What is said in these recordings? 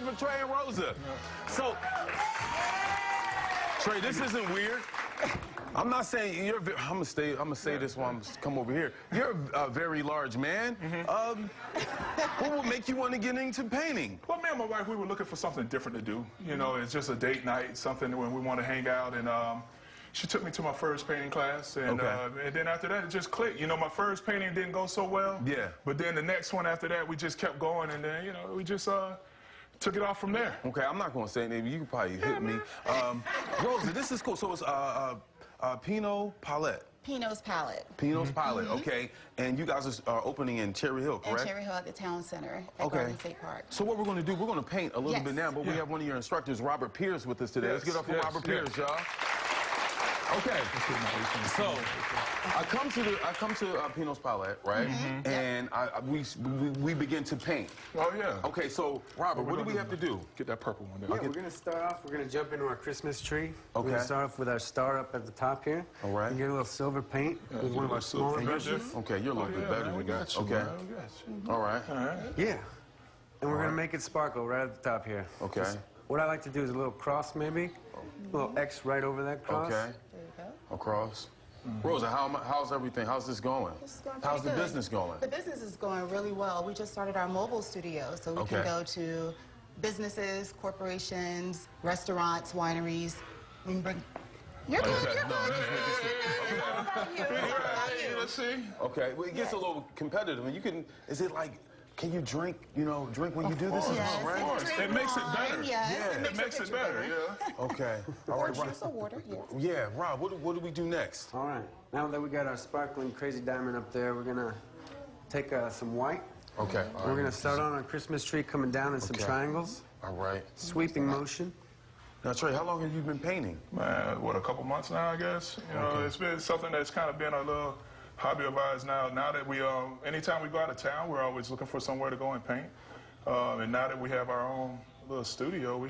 it for Trey and Rosa. So, Trey, this isn't weird. I'm not saying you're. I'm gonna say this while I'm come over here. You're a very large man. What would make you want to get into painting? Well, me and my wife, we were looking for something different to do. You know, it's just a date night, something when we want to hang out. And she took me to my first painting class, and then after that, it just clicked. You know, my first painting didn't go so well. Yeah. But then the next one after that, we just kept going, and then we just took it off from there. Okay, I'm not gonna say anything. You can probably hit me. Rosa, this is cool. So it's Pinot Palette. Pinot's Palette. Pinot's Palette, okay. And you guys are opening in Cherry Hill, correct? In Cherry Hill at the town center at Garden State Park. So what we're going to do, we're going to paint a little bit now, but we have one of your instructors, Robert Pierce, with us today. Let's get up for Robert Pierce, y'all. Okay, so I come to Pinot's Palette, right? And we begin to paint. Oh yeah. Okay, so Robert, what do we have to do? Get that purple one there. Yeah, we're gonna start off. We're gonna jump into our Christmas tree. Okay. We're gonna start off with our star up at the top here. All right. And get a little silver paint with one of our smaller brushes. Okay, you're a little bit better than that. Okay. Man, we got you. All right. Yeah. And we're gonna make it sparkle right at the top here. Okay. What I like to do is a little cross, maybe. A little X right over that cross. Okay. There you go. Across. Rosa, how's everything? How's this going? It's going How's the pretty good. business going? The business is going really well. We just started our mobile studio, so we can go to businesses, corporations, restaurants, wineries. We can bring... You're good, you're good. How about you? Let's see. Okay, well, it gets a little competitive, and you can. Is it like? Can you drink? Drink when you do this as well, right? Of course. It makes it better. Yes, It makes it better. Yeah. Okay. All Or right, Rob. juice or water, yes. Yeah, Rob. What do we do next? All right. Now that we got our sparkling crazy diamond up there, we're gonna take some white. Okay. We're gonna start on our Christmas tree, coming down in some triangles. All right. Sweeping motion. Now, Trey, how long have you been painting? Man, what, a couple months now, I guess. You know, it's been something that's kind of been a little hobby of ours now. Now that we, anytime we go out of town, we're always looking for somewhere to go and paint. And now that we have our own little studio,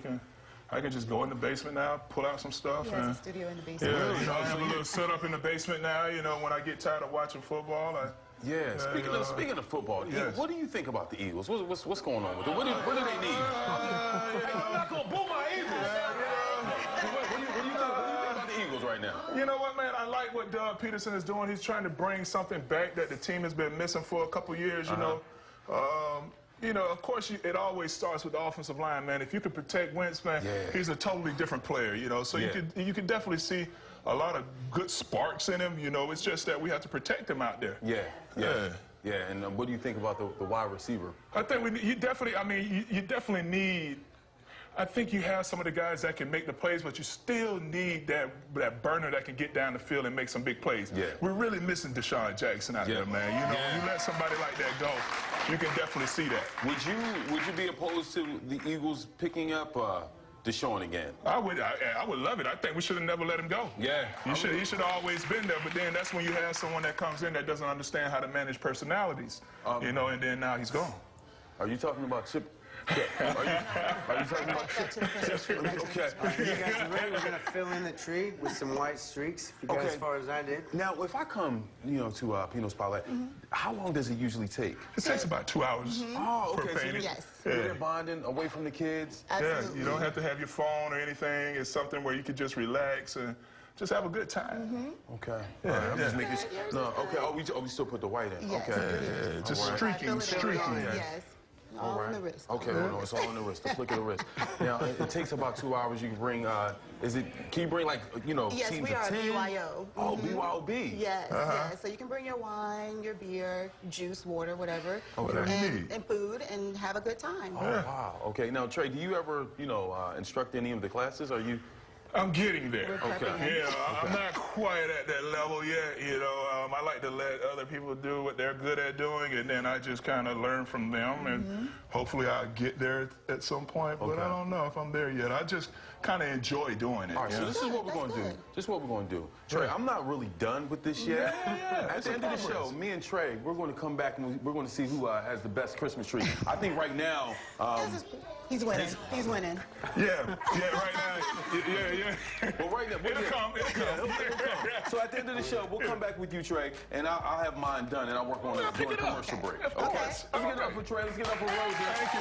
I can just go in the basement now, pull out some stuff. He has a studio in the basement. Yeah, you know, I have a little setup in the basement now. You know, when I get tired of watching football, Yeah. Speaking of football, what do you think about the Eagles? What's going on with them? What do they need? I'm not gonna boo my Eagles. What do you think about the Eagles right now? You know what, man? I like what Doug Peterson is doing. He's trying to bring something back that the team has been missing for a couple years. You know, of course, it always starts with the offensive line, man. If you can protect Wentz, man, he's a totally different player, you know. So you can definitely see a lot of good sparks in him, you know. It's just that we have to protect him out there. Yeah, and what do you think about the wide receiver? I think you definitely need. I think you have some of the guys that can make the plays, but you still need that burner that can get down the field and make some big plays. Yeah. We're really missing Deshaun Jackson out there, man. You know, you let somebody like that go, you can definitely see that. Would you be opposed to the Eagles picking up Deshaun again? I would love it. I think we should have never let him go. Yeah. He should have always been there, but then that's when you have someone that comes in that doesn't understand how to manage personalities, you know, and then now he's gone. Are you talking about Chip? Are you talking about Chip? Okay. You guys are ready? We're gonna fill in the tree with some white streaks. If you go as far as I did. Now, if I come, to Pinot's Palette, how long does it usually take? It takes about 2 hours. Oh, okay. Per painting. So you're bonding away from the kids. Absolutely. Yeah, you don't have to have your phone or anything. It's something where you can just relax and just have a good time. Okay. Yeah, I'm just making sure. No, okay. Oh, we still put the white in. Yes. Okay. Yeah, just streaking. Yes. All on the wrist. Okay, no, it's all on the wrist. The flick of the wrist. Now, it takes about 2 hours. You can bring, can you bring, like, yes, teams we are of 10? BYO. Oh, BYOB. Yes, yes. So you can bring your wine, your beer, juice, water, whatever, and food, and have a good time. Oh, wow. Okay. Now, Trey, do you ever, instruct any of the classes? Are you... I'm getting there. Okay. Yeah, I'm not quite at that level yet, you know. I like to let other people do what they're good at doing, and then I just kind of learn from them, and hopefully I'll get there at some point, but I don't know if I'm there yet. I just kind of enjoy doing it. All right, so this is what we're going to do. This is what we're going to do. Trey, I'm not really done with this yet. At the end of the show, me and Trey, we're going to come back and we're going to see who has the best Christmas tree. I think right now... He's winning. He's winning. Yeah, right now. Yeah. Well, right now, It'll come. So at the end of the show, we'll come back with you, Trey, and I'll have mine done, and I'll work on it during commercial break. Of course. Let's get it up for Trey. Let's get it up for Rosa. Thank you.